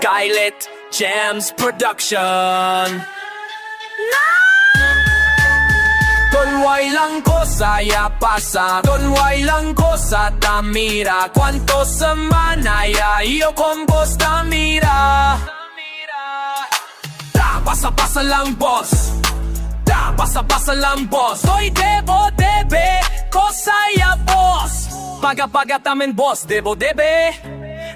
Skylit Gems Production. Donway lang cosa ya pasa, donway lang cosa ta mira. Cuánto semana ya yo con vos ta mira. Da pasa lang boss, da pasa lang boss. Hoy debe cosa ya boss. Paga también boss, debe.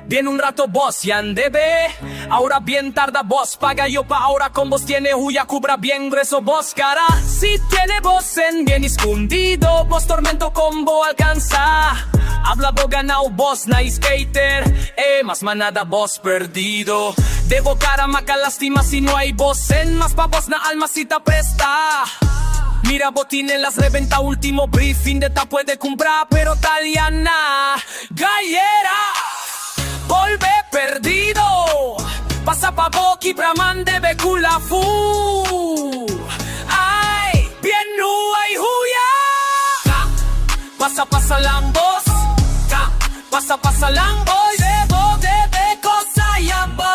Viene un rato boss, ya debe. Ahora bien tarda boss, paga yo pa' ahora con vos tiene huya, cubra bien grueso boss. Cara, si tiene voz en bien escondido, boss tormento combo alcanza. Habla bo ganao boss, na skater, más manada boss perdido. Debo cara maca lástima si no hay voz en más pa' vos na almacita presta. Mira botín en las reventa último briefing de ta puede comprar, pero taliana gallera. Volve perdido, pasa pa' boqui, braman de becula fu. Ay, bien nu ay huya. Pasa lambos, pasa lambos. Debe cosa y ambos.